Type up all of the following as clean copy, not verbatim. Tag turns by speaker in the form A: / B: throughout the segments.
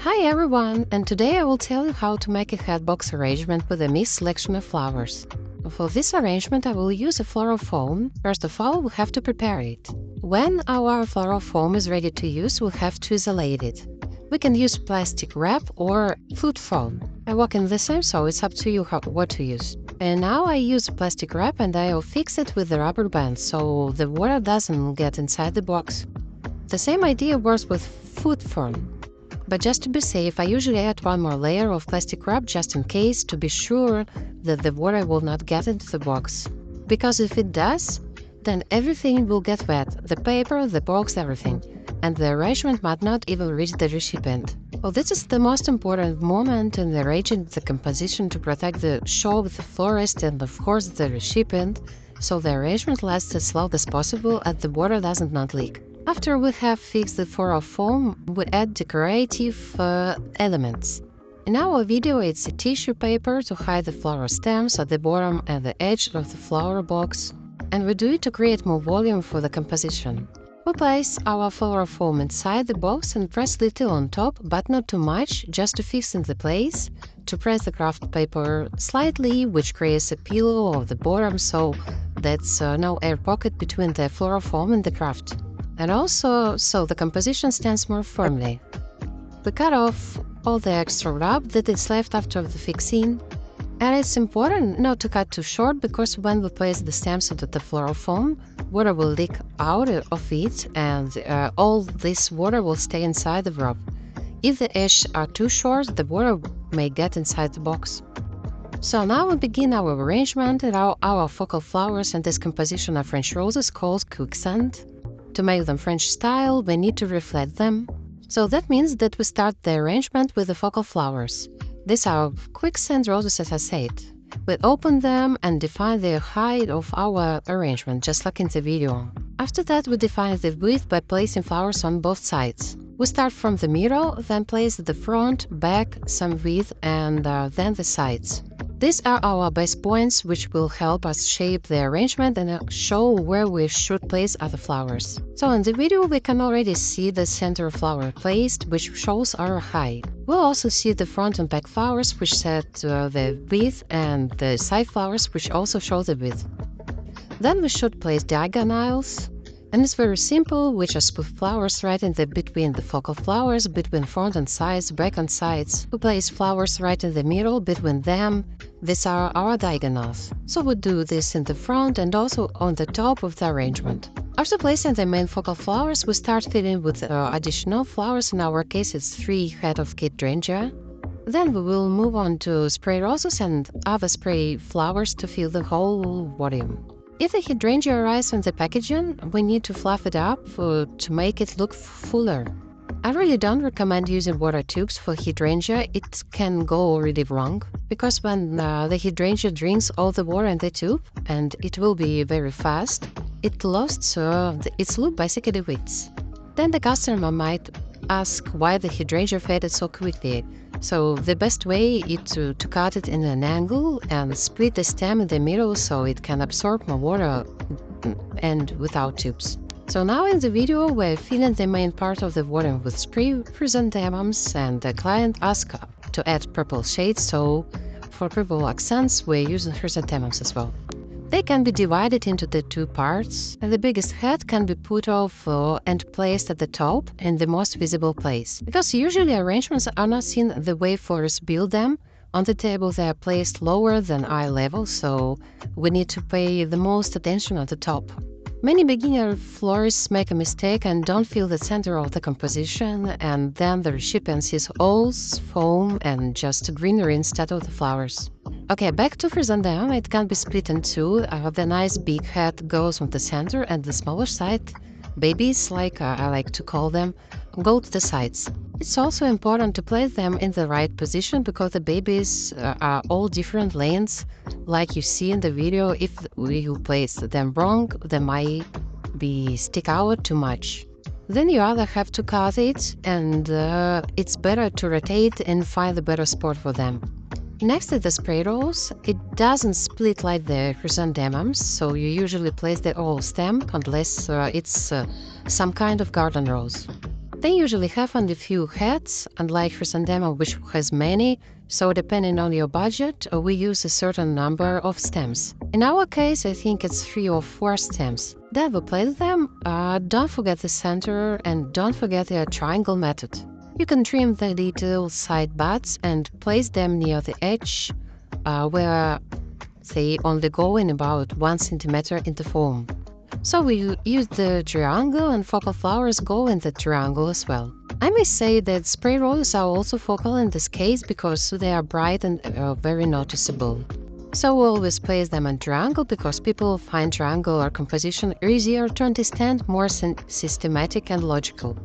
A: Hi everyone, and today I will tell you how to make a hat box arrangement with a mixed selection of flowers. For this arrangement I will use a floral foam. First of all, we have to prepare it. When our floral foam is ready to use, we have to isolate it. We can use plastic wrap or food foam. I work in the same, so it's up to you what to use. And now I use plastic wrap and I'll fix it with the rubber band so the water doesn't get inside the box. The same idea works with food foam. But just to be safe, I usually add one more layer of plastic wrap just in case, to be sure that the water will not get into the box. Because if it does, then everything will get wet, the paper, the box, everything. And the arrangement might not even reach the recipient. Well, this is the most important moment in arranging the composition to protect the show of the florist and of course the recipient, so the arrangement lasts as long as possible and the water doesn't not leak. After we have fixed the floral foam, we add decorative elements. In our video, it's a tissue paper to hide the flower stems at the bottom and the edge of the flower box, and we do it to create more volume for the composition. We place our floral foam inside the box and press little on top, but not too much, just to fix in the place, to press the craft paper slightly, which creates a pillow of the bottom so that's no air pocket between the floral foam and the craft. And also, so the composition stands more firmly. We cut off all the extra wrap that is left after the fixing. And it's important not to cut too short, because when we place the stems onto the floral foam, water will leak out of it and all this water will stay inside the wrap. If the edges are too short, the water may get inside the box. So now we begin our arrangement and our focal flowers and this composition of French roses called quicksand. To make them French style, we need to reflect them. So that means that we start the arrangement with the focal flowers. These are quicksand roses, as I said. We open them and define the height of our arrangement, just like in the video. After that, we define the width by placing flowers on both sides. We start from the middle, then place the front, back, some width, and then the sides. These are our base points, which will help us shape the arrangement and show where we should place other flowers. So in the video we can already see the center flower placed, which shows our height. We'll also see the front and back flowers, which set the width, and the side flowers, which also show the width. Then we should place diagonals. And it's very simple. We just put flowers right in between the focal flowers, between front and sides, back and sides. We place flowers right in the middle, between them. These are our diagonals. So we do this in the front and also on the top of the arrangement. After placing the main focal flowers, we start filling with additional flowers. In our case, it's 3 heads of hydrangea. Then we will move on to spray roses and other spray flowers to fill the whole volume. If the hydrangea arrives on the packaging, we need to fluff it up to make it look fuller. I really don't recommend using water tubes for hydrangea. It can go really wrong, because when the hydrangea drinks all the water in the tube, and it will be very fast, it lost its look by weeks. Then the customer might ask why the hydrangea faded so quickly. So the best way is to cut it in an angle and split the stem in the middle so it can absorb more water and without tubes. So now in the video we're filling the main part of the volume with spray chrysanthemums, and the client asked to add purple shades, so for purple accents we're using chrysanthemums as well. They can be divided into the 2 parts, and the biggest head can be put off and placed at the top in the most visible place. Because usually arrangements are not seen the way florists build them. On the table they are placed lower than eye level, so we need to pay the most attention at the top. Many beginner florists make a mistake and don't feel the center of the composition, and then the recipient sees all foam and just greenery instead of the flowers. Okay, back to chrysanthemum. It can be split in 2. The nice big head goes on the center, and the smaller side, babies like I like to call them, go to the sides. It's also important to place them in the right position, because the babies are all different lengths. Like you see in the video, if we place them wrong, they might stick out too much. Then you either have to cut it, and it's better to rotate and find a better spot for them. Next to the spray rose, it doesn't split like the chrysanthemums, so you usually place the whole stem unless it's some kind of garden rose. They usually have only few heads, unlike chrysanthemum which has many, so depending on your budget, we use a certain number of stems. In our case, I think it's 3 or 4 stems. Then we place them, don't forget the center and don't forget the triangle method. You can trim the little side buds and place them near the edge, where they only go in about 1 centimeter in the foam. So we use the triangle, and focal flowers go in the triangle as well. I may say that spray roses are also focal in this case because they are bright and very noticeable. So we always place them in triangle because people find triangular composition easier to understand, more systematic and logical.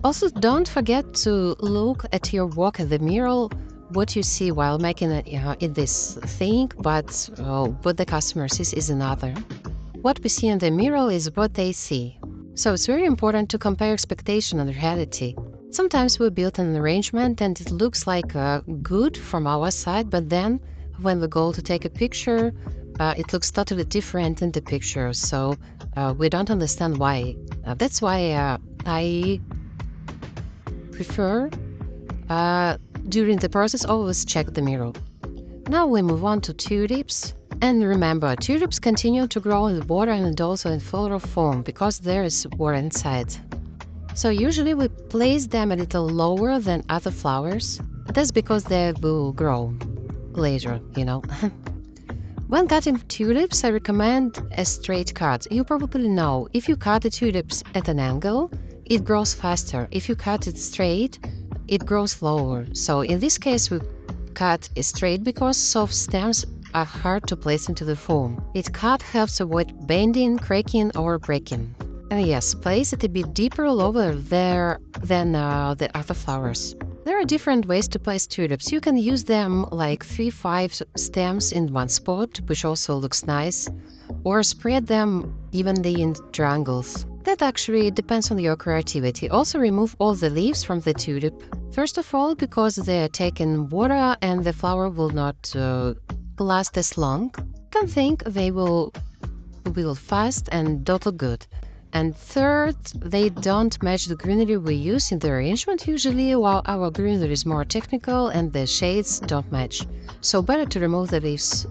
A: Also, don't forget to look at your work in the mirror, what you see while making it this thing, but what the customer sees is another. What we see in the mirror is what they see. So it's very important to compare expectation and reality. Sometimes we build an arrangement and it looks like good from our side, but then when we go to take a picture, it looks totally different in the picture. So we don't understand why. That's why I prefer during the process always check the mirror. Now we move on to tulips. And remember, tulips continue to grow in water and also in floral form because there is water inside. So usually we place them a little lower than other flowers. That's because they will grow later, When cutting tulips, I recommend a straight cut. You probably know, if you cut the tulips at an angle, it grows faster. If you cut it straight, it grows slower. So in this case, we cut it straight because soft stems are hard to place into the foam. It cut helps avoid bending, cracking, or breaking. And yes, place it a bit deeper lower there than the other flowers. There are different ways to place tulips. You can use them like 3-5 stems in one spot, which also looks nice, or spread them evenly in triangles. That actually depends on your creativity. Also remove all the leaves from the tulip. First of all, because they are taking water and the flower will not last as long. Can think they will fast and don't look good. And third, they don't match the greenery we use in the arrangement usually, while our greenery is more technical and the shades don't match. So better to remove the leaves.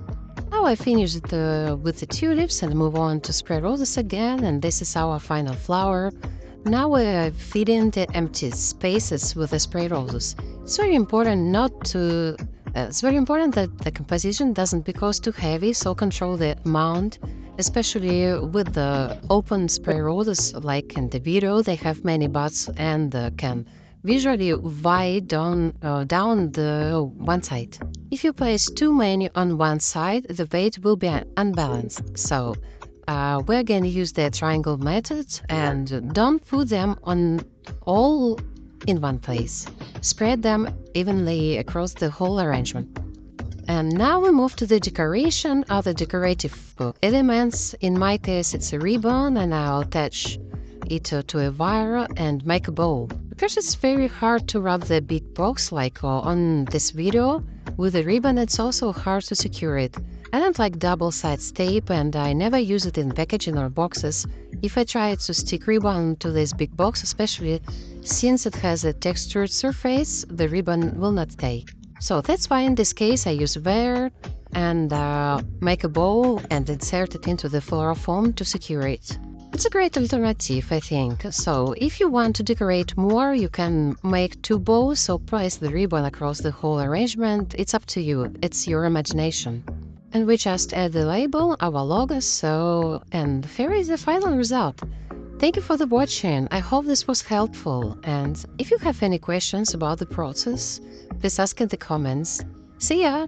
A: Now I finished with the tulips and move on to spray roses again, and this is our final flower. Now we're filling the empty spaces with the spray roses. It's very important that the composition doesn't become too heavy, so control the amount, especially with the open spray roses like in the video. They have many buds and can visually weigh down the one side. If you place too many on one side, the weight will be unbalanced. So we're going to use the triangle method and don't put them on all in one place. Spread them evenly across the whole arrangement. And now we move to the decoration of the decorative elements. In my case, it's a ribbon, and I'll attach it to a wire and make a bow. Because it's very hard to wrap the big box like on this video, with a ribbon it's also hard to secure it. I don't like double-sided tape and I never use it in packaging or boxes. If I try to stick ribbon to this big box, especially since it has a textured surface, the ribbon will not stay. So that's why in this case I use wire and make a bow and insert it into the floral foam to secure it. It's a great alternative, I think. So if you want to decorate more, you can make 2 bows or place the ribbon across the whole arrangement. It's up to you. It's your imagination. And we just add the label, our logo, and here is the final result. Thank you for the watching. I hope this was helpful. And if you have any questions about the process, please ask in the comments. See ya!